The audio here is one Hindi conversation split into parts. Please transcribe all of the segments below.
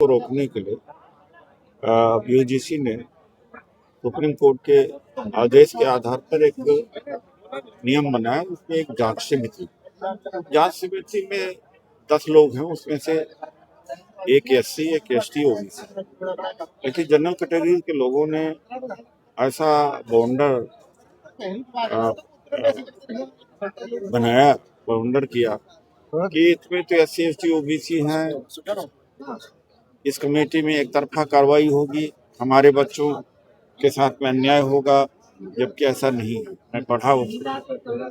को रोकने के लिए यूजीसी ने सुप्रीम कोर्ट के आदेश के आधार पर एक नियम बनाया। उसमें एक जांच समिति में 10 लोग हैं, उसमें से एक एससी, एक एसटी, ओबीसी। लेकिन जनरल कैटेगरी के लोगों ने ऐसा बाउंडर बनाया, बाउंडर किया कि इसमें तो एससी, एसटी, ओबीसी हैं, इस कमेटी में एक तरफा कार्रवाई होगी, हमारे बच्चों के साथ में अन्याय होगा, जबकि ऐसा नहीं है। मैं पढ़ा उसको।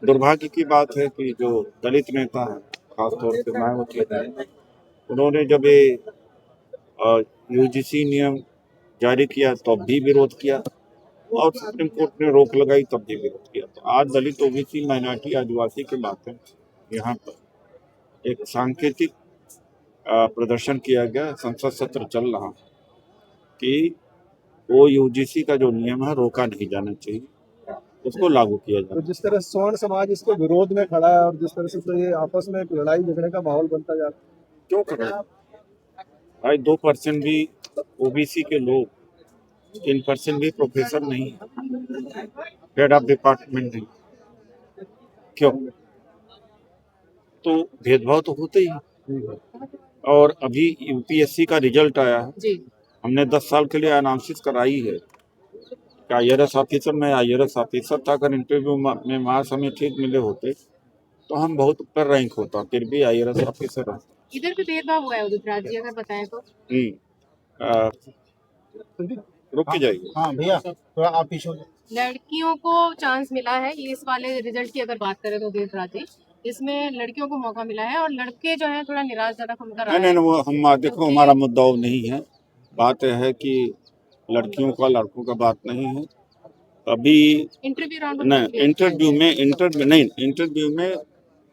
दुर्भाग्य की बात है कि जो दलित नेता है, खासतौर पे मायावती, उन्होंने जब ये यूजीसी नियम जारी किया तब भी विरोध किया और सुप्रीम कोर्ट ने रोक लगाई तब भी विरोध किया। तो आज दलित, ओबीसी, माइनॉरिटी, आदिवासी के बातें यहाँ पर एक सांकेतिक प्रदर्शन किया गया। संसद सत्र चल रहा कि वो यूजीसी का जो नियम है रोका नहीं जाना चाहिए, उसको लागू किया जाए। तो जिस तरह स्वर्ण समाज इसके विरोध में खड़ा है और जिस तरह से तो ये आपस में एक लड़ाई झगड़े का माहौल बनता जा रहा है, क्यों कर रहे हैं भाई? 2% भी ओबीसी के लोग, 3% भी प्रोफेसर नहीं, हेड ऑफ डिपार्टमेंट नहीं, क्यों? तो भेदभाव तो होते ही है। और अभी यूपीएससी का रिजल्ट आया है, हमने 10 साल के लिए अनाउंस कराई है कि आईआरएस ऑफिसर में आईआरएस ऑफिसर था। अगर इंटरव्यू में मार्क्स हमें ठीक मिले होते तो हम बहुत ऊपर रैंक होता, फिर भी आईआरएस ऑफिसर है। इधर भी भेदभाव हुआ है उदित जी, अगर बताएं तो। रुक जाइए। हाँ भैया, थोड़ा आप पीछे। लड़कियों को चांस मिला है, इस वाले रिजल्ट की अगर बात करें तो उदित जी, इसमें लड़कियों को मौका मिला है और लड़के जो है थोड़ा निराशजनक उनका रहा है। नहीं, वो हम देखो, हमारा मुद्दा वो नहीं है। बात यह है कि लड़कियों का लड़कों का बात नहीं है। अभी इंटरव्यू में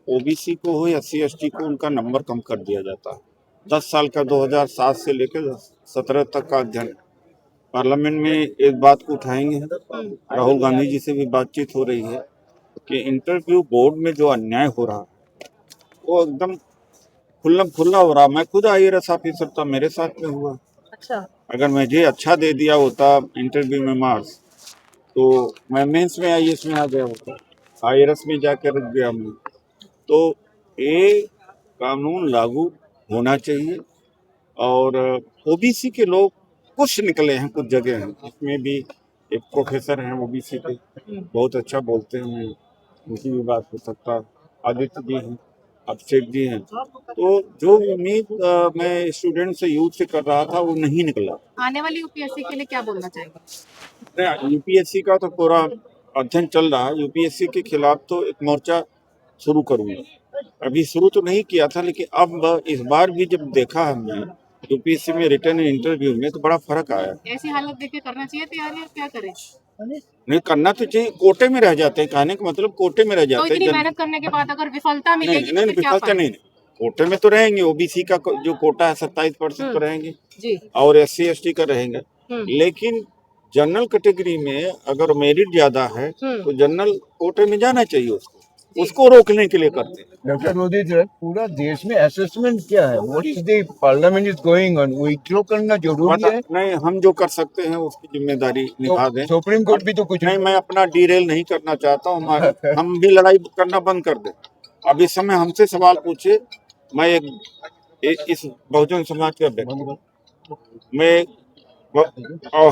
ओबीसी को हो या एससी एसटी को उनका नंबर कम कर दिया जाता है। 10 साल का 2007 से लेकर 17 तक का अध्ययन। पार्लियामेंट में इस बात को उठाएंगे। राहुल गांधी जी से भी बातचीत हो रही है कि इंटरव्यू बोर्ड में जो अन्याय हो रहा है वो एकदम खुल्ला हो रहा। मैं खुद आईआरएस ऑफिसर था, मेरे साथ में हुआ। अच्छा। अगर मुझे अच्छा दे दिया होता इंटरव्यू में मार्क्स तो मैं मेंस में आईएएस में आ गया होता, आईआरएस में जाकर रुक गया मैं। तो ये कानून लागू होना चाहिए। और ओबीसी के लोग कुछ निकले हैं, कुछ जगह हैं, इसमें भी एक प्रोफेसर हैं ओबीसी के, बहुत अच्छा बोलते हैं, उनकी भी बात हो सकता। आदित्य जी हैं, अभिषेक जी हैं। तो जो उम्मीद मैं स्टूडेंट से, यूथ से कर रहा था वो नहीं निकला। आने वाली यूपीएससी के लिए क्या बोलना चाहेंगे? यूपीएससी का तो पूरा अध्ययन चल रहा है। यूपीएससी के खिलाफ तो एक मोर्चा शुरू करूंगा। अभी शुरू तो नहीं किया था, लेकिन अब इस बार भी जब देखा हमने यूपीएससी में रिटर्न इंटरव्यू में तो बड़ा फर्क आया। ऐसी हालत देख के करना चाहिए तैयारी, और क्या करें? नहीं करना तो चाहिए, कोटे में रह जाते हैं। कहने का मतलब कोटे में रह तो जाते हैं। इतनी मेहनत करने के बाद अगर विफलता मिलेगी नहीं, विफलता नहीं, कोटे में तो रहेंगे। ओबीसी का जो कोटा है 27% तो रहेंगे जी, और एससी एसटी का रहेंगे। लेकिन जनरल कैटेगरी में अगर मेरिट ज्यादा है तो जनरल कोटे में जाना चाहिए। उसको रोकने के लिए करते हैं। डॉक्टर मोदी जी, पूरा देश में असेसमेंट क्या है? What is the parliament is going on? वो इग्नोर करना जरूरी है? नहीं, हम जो कर सकते हैं उसकी जिम्मेदारी निभा दें। सुप्रीम कोर्ट भी तो कुछ नहीं, मैं अपना डीरेल नहीं करना चाहता हूँ। हम भी लड़ाई करना बंद कर दें। अब इस समय हमसे सवाल पूछे, मैं इस बहुजन समाज का व्यक्ति, मैं और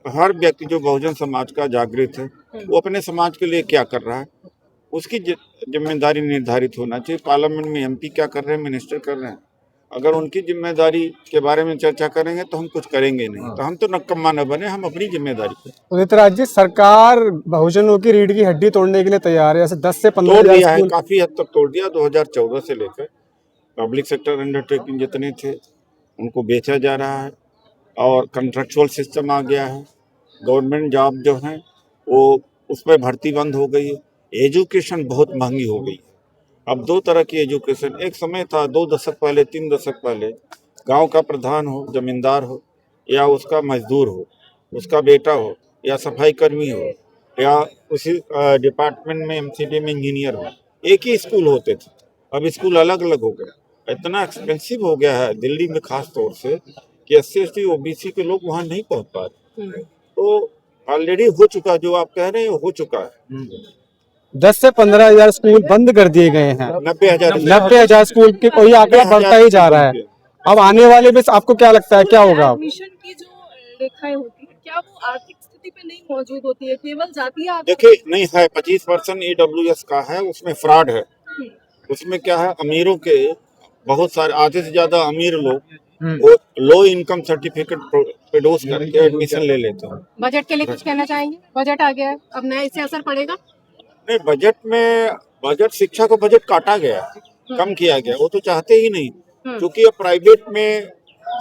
हर व्यक्ति जो बहुजन समाज का जागृत है वो अपने समाज के लिए क्या कर रहा है उसकी जिम्मेदारी निर्धारित होना चाहिए। पार्लियामेंट में एमपी क्या कर रहे हैं, मिनिस्टर कर रहे हैं, अगर उनकी जिम्मेदारी के बारे में चर्चा करेंगे तो हम कुछ करेंगे नहीं। तो हम तो नक्कम्मा न बने, हम अपनी जिम्मेदारी करें। उदित जी, सरकार बहुजनों की रीढ़ की हड्डी तोड़ने के लिए तैयार है। ऐसे 10 से 15 तोड़ दिया है, काफी हद तक तोड़ दिया। 2014 से लेकर पब्लिक सेक्टर अंडरटेकिंग जितने थे उनको बेचा जा रहा है और कंट्रेक्चुअल सिस्टम आ गया है। गवर्नमेंट जॉब जो है वो उस पर भर्ती बंद हो गई है। एजुकेशन बहुत महंगी हो गई है। अब 2 तरह की एजुकेशन, एक समय था 2 दशक पहले, 3 दशक पहले, गांव का प्रधान हो, जमींदार हो, या उसका मजदूर हो, उसका बेटा हो, या सफाई कर्मी हो, या उसी डिपार्टमेंट में एमसीडी में इंजीनियर हो, एक ही स्कूल होते थे। अब स्कूल अलग अलग हो गए। इतना एक्सपेंसिव हो गया है दिल्ली में खास तौर से कि SC ST OBC के लोग वहाँ नहीं पहुँच पा रहे। तो ऑलरेडी हो चुका, जो आप कह रहे हैं हो चुका है। 10 से 15,000 स्कूल बंद कर दिए गए हैं। 90,000 स्कूल के कोई आंकड़ा बढ़ता ही जा रहा है। अब आने वाले में आपको क्या लगता है क्या होगा? एडमिशन की जो रेखाएं होती है, क्या वो आर्थिक स्थिति पे नहीं मौजूद होती है, केवल जातीय देखिए नहीं है, 25% EWS का है, उसमें फ्रॉड है। उसमें क्या है, अमीरों के बहुत सारे, आधे से ज्यादा अमीर लोग वो लो इनकम सर्टिफिकेट प्रोड्यूस करके एडमिशन ले लेते हैं। बजट के लिए कुछ कहना चाहेंगे? बजट आ गया है, अब नया इससे असर पड़ेगा? नहीं, बजट शिक्षा का बजट काटा गया, कम किया गया, वो तो चाहते ही नहीं, क्योंकि अब प्राइवेट में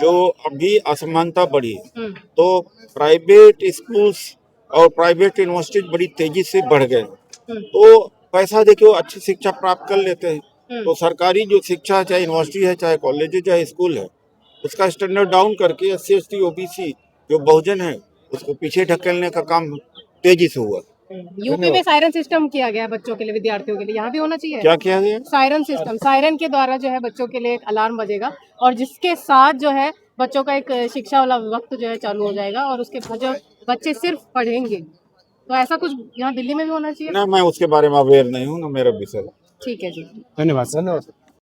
जो अभी असमानता बढ़ी, तो प्राइवेट स्कूल्स और प्राइवेट यूनिवर्सिटी बड़ी तेजी से बढ़ गए, तो पैसा देके वो अच्छी शिक्षा प्राप्त कर लेते हैं। तो सरकारी जो शिक्षा, चाहे यूनिवर्सिटी है, चाहे कॉलेज है, चाहे स्कूल है, उसका स्टैंडर्ड डाउन करके SC ST OBC जो बहुजन है उसको पीछे ढकेलने का काम तेजी से हुआ। यूपी में सायरन सिस्टम किया गया है बच्चों के लिए, विद्यार्थियों के लिए, यहाँ भी होना चाहिए। क्या किया गया? सायरन सिस्टम, सायरन के द्वारा जो है बच्चों के लिए एक अलार्म बजेगा और जिसके साथ जो है बच्चों का एक शिक्षा वाला वक्त जो है चालू हो जाएगा और उसके बाद जो बच्चे सिर्फ पढ़ेंगे। तो ऐसा कुछ यहाँ दिल्ली में भी होना चाहिए। ना, मैं उसके बारे में अवेयर नहीं हूँ, ना मेरा विषय। ठीक है जी, धन्यवाद। धन्यवाद।